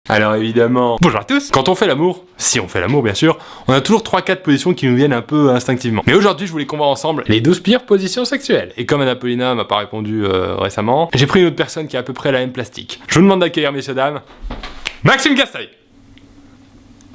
Alors évidemment, bonjour à tous. Quand on fait l'amour, si on fait l'amour bien sûr, on a toujours 3-4 positions qui nous viennent un peu instinctivement. Mais aujourd'hui je voulais qu'on voit ensemble les 12 pires positions sexuelles. Et comme Anna-Paulina m'a pas répondu récemment, j'ai pris une autre personne qui a à peu près la même plastique. Je vous demande d'accueillir messieurs dames, Maxime Castaille.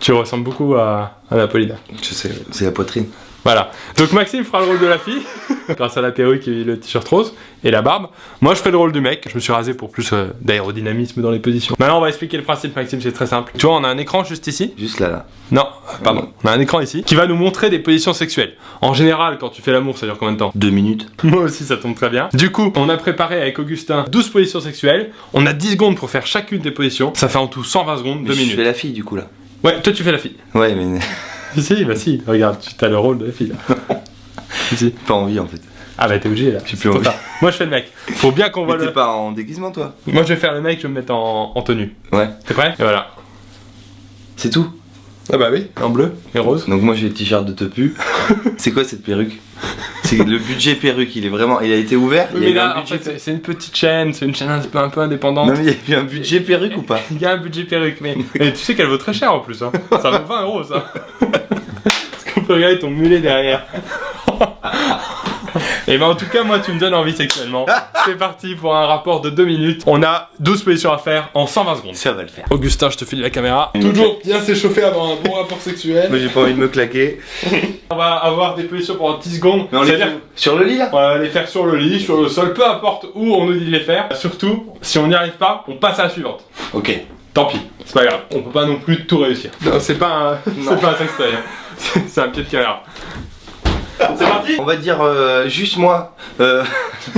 Tu ressembles beaucoup à Anna-Paulina. Je sais, c'est la poitrine. Voilà, donc Maxime fera le rôle de la fille, grâce à la perruque et le t-shirt rose, et la barbe. Moi je fais le rôle du mec, je me suis rasé pour plus d'aérodynamisme dans les positions. Maintenant on va expliquer le principe Maxime, c'est très simple. Tu vois, on a un écran juste ici. Juste là. Non, pardon, on a un écran ici, qui va nous montrer des positions sexuelles. En général, quand tu fais l'amour, ça dure combien de temps? 2 minutes. Moi aussi ça tombe très bien. Du coup, on a préparé avec Augustin 12 positions sexuelles, on a 10 secondes pour faire chacune des positions, ça fait en tout 120 secondes, 2 minutes. Je fais la fille du coup là. Ouais, toi tu fais la fille. Ouais mais... Si, bah si, regarde, tu as le rôle de la fille là. Si. Pas envie en fait. Ah bah t'es obligé là. J'ai plus envie. Moi je fais le mec. Faut bien qu'on voit Mais le... t'es pas en déguisement toi? Moi je vais faire le mec, je vais me mettre en tenue. Ouais. T'es prêt? Et voilà. C'est tout? Ah bah oui, en bleu et rose. Donc moi j'ai le t-shirt de Tepu. C'est quoi cette perruque? C'est le budget perruque, il est vraiment... Il a été ouvert? Oui, mais là en fait c'est une petite chaîne, c'est une chaîne un peu indépendante. Non mais il y a eu un budget perruque ou pas? Il y a un budget perruque, mais et tu sais qu'elle vaut très cher en plus hein. Ça vaut 20 € ça. Parce qu'on peut regarder ton mulet derrière. Et ben en tout cas moi tu me donnes envie sexuellement. C'est parti pour un rapport de 2 minutes. On a 12 positions à faire en 120 secondes. Ça va le faire. Augustin, je te file la caméra. Toujours bien s'échauffer avant un bon rapport sexuel. Moi j'ai pas envie de me claquer. On va avoir des positions pendant 10 secondes. Mais on les fait sur le lit là? On va les faire sur le lit, sur le sol, peu importe où on nous dit de les faire. Surtout, si on n'y arrive pas, on passe à la suivante. Ok. Tant pis, c'est pas grave. On peut pas non plus tout réussir. Non, c'est pas un sextoy. Hein. C'est un pied de caméra. C'est parti. On va dire juste moi,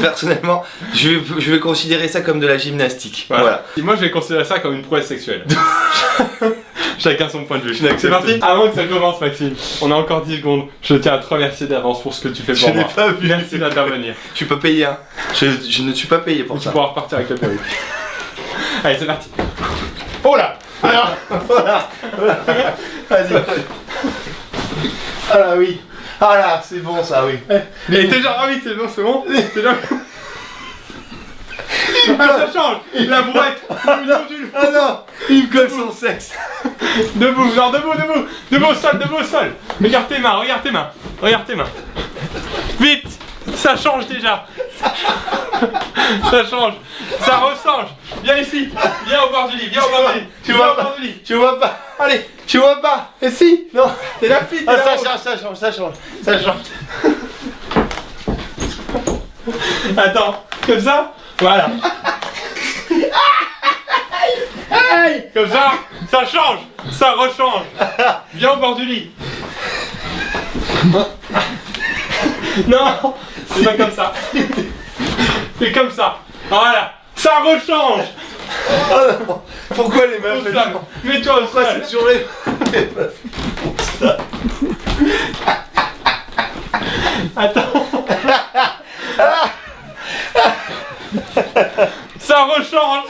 personnellement, je vais considérer ça comme de la gymnastique. Voilà. Et moi je vais considérer ça comme une prouesse sexuelle. Chacun son point de vue. C'est parti. Avant que ça commence Maxime, on a encore 10 secondes. Je tiens à te remercier d'avance pour ce que tu fais pour moi. Je n'ai pas vu. Merci d'intervenir. Je suis pas payé hein. Je ne suis pas payé pour ça. Tu pourras repartir avec la perruque. Allez c'est parti. Oh là. Alors voilà. Vas-y. Ah là oui. Ah là, c'est bon ça, oui. Mais t'es genre, ah oui, c'est bon. T'es genre... Ah, ça change. La brouette. Ah non, il me colle son sexe. Debout, genre debout au sol. Regarde tes mains. Vite. Ça change déjà. Ça change. Ça rechange. Viens ici. Viens au bord du lit. Tu vois pas. Allez, tu vois pas. Et si. Non. T'es la fille. Ah, ça change. Attends. Comme ça. Voilà. Comme ça. Ça change. Ça rechange. Viens au bord du lit. Non. C'est pas comme ça. C'est comme ça. Voilà. Ça rechange. Oh non. Pourquoi les meufs mets-toi au sol. C'est sur les meufs. Ça. Attends. Ça rechange.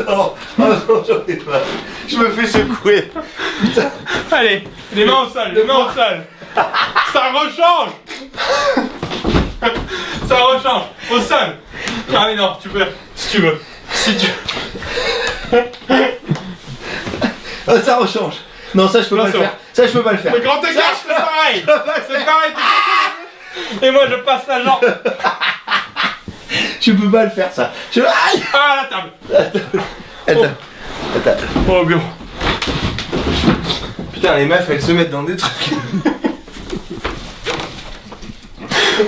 Non, j'en ai pas. Je me fais secouer. Putain. Allez, les mains au sol. Ça rechange. Ça rechange. Au sol. Ah mais non, tu peux, si tu veux. Oh, ça rechange. Non, ça je peux pas le faire. Le grand écart, c'est pareil. C'est pareil. Et moi je passe la jambe. Tu peux pas le faire ça. Aïe. Ah la table. Attends. Oh bureau. Putain, les meufs elles se mettent dans des trucs.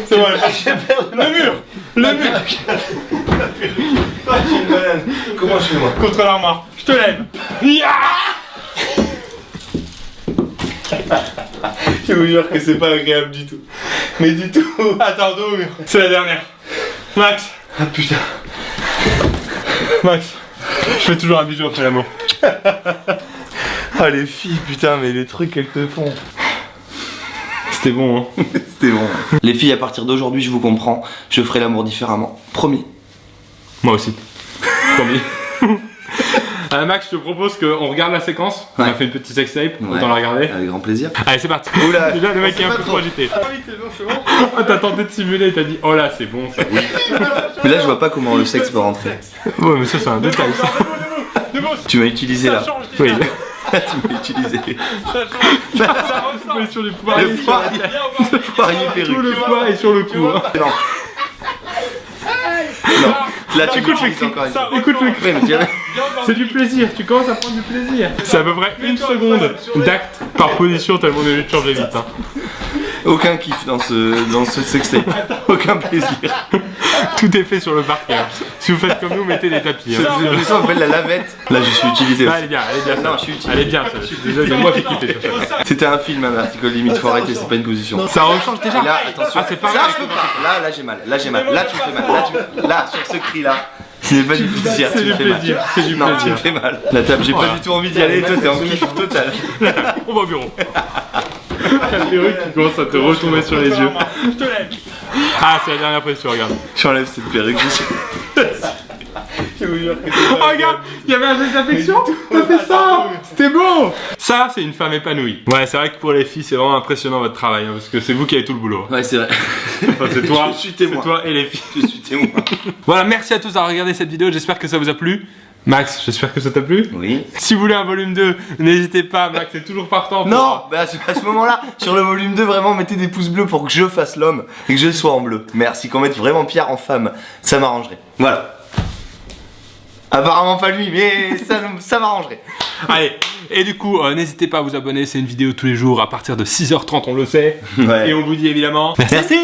C'est vrai. J'ai perdu le mur. Ah, j'ai une banane. Comment je fais moi? Contre l'armoire. Je te lève. Je vous jure que c'est pas agréable du tout. Mais du tout. Attends, dos au mur. C'est la dernière. Max. Ah putain. Max. Je fais toujours un bisou après l'amour. Ah les filles, putain, mais les trucs qu'elles te font. C'était bon, hein. C'était bon. Les filles, à partir d'aujourd'hui, je vous comprends. Je ferai l'amour différemment. Promis. Moi aussi. Promis. Max, je te propose qu'on regarde la séquence. On a fait une petite sextape. Autant la regarder. Avec grand plaisir. Allez, c'est parti. Oula. Déjà, le mec est un peu trop agité. Ah oui, c'est bon. Ah, t'as tenté de simuler, t'as dit, oh là, c'est bon ça. Oui. Mais là, je vois pas comment le sexe peut rentrer. Ouais, mais ça, c'est un détail ça. Tu m'as utilisé là. Oui. Tu m'as utilisé. Ça ressemble sur les poids. Le poirier perruque. Tout le poids est sur le cou. Hein. Non. Non. Là, tu Écoute le m'utilises encore une fois. Écoute le cri. Ouais, mais tu vois- C'est du plaisir, tu commences à prendre du plaisir. C'est à peu près 1 seconde d'acte par position tellement on est obligé de changer vite. Hein. Aucun kiff dans ce sextape. Aucun plaisir. Tout est fait sur le parquet. Hein. Si vous faites comme nous, mettez des tapis. Hein. Cette position s'appelle la lavette. Là, je suis utilisé Ah, aussi. elle est bien, elle est bien. Non, ça. je suis utilisé. Elle est bien, ça. Je suis désolé, moi qui kiffé sur ça. C'était un film, un article limite, faut arrêter, c'est pas une position. Ça rechange déjà. Et là, attention. Ah, c'est pareil. Ça, je peux pas. Là, j'ai mal. Là, j'ai mal. Là, tu me fais mal. Là, sur ce cri-là. Ce n'est pas du plaisir, C'est tu me du fais mal. plaisir, c'est du Non, tu me plaisir. fais mal. La table, j'ai Voilà. pas du tout envie d'y aller, toi, t'es en kiff total. On va au bureau. La perruque qui commence à te retomber sur les yeux. Ah, c'est la dernière pression, regarde. J'enlève cette perruque, je suis. Oh, regarde, il y avait un geste d'affection. T'as fait ça. C'était beau. Ça, c'est une femme épanouie. Ouais, c'est vrai que pour les filles, c'est vraiment impressionnant votre travail. Hein, parce que c'est vous qui avez tout le boulot. Ouais, c'est vrai. Enfin, c'est toi, Je suis témoin. c'est toi et les filles. Je suis témoin. Voilà, merci à tous d'avoir regardé cette vidéo. J'espère que ça vous a plu. Max, j'espère que ça t'a plu. Oui. Si vous voulez un volume 2, n'hésitez pas. Max est toujours partant. pour- Non, bah à ce moment-là, sur le volume 2, vraiment, mettez des pouces bleus pour que je fasse l'homme et que je sois en bleu. Merci, qu'on mette vraiment Pierre en femme. Ça m'arrangerait. Voilà. Apparemment pas lui, mais ça m'arrangerait. Allez, et du coup, n'hésitez pas à vous abonner. C'est une vidéo tous les jours à partir de 6h30, on le sait. Ouais. Et on vous dit évidemment. Merci.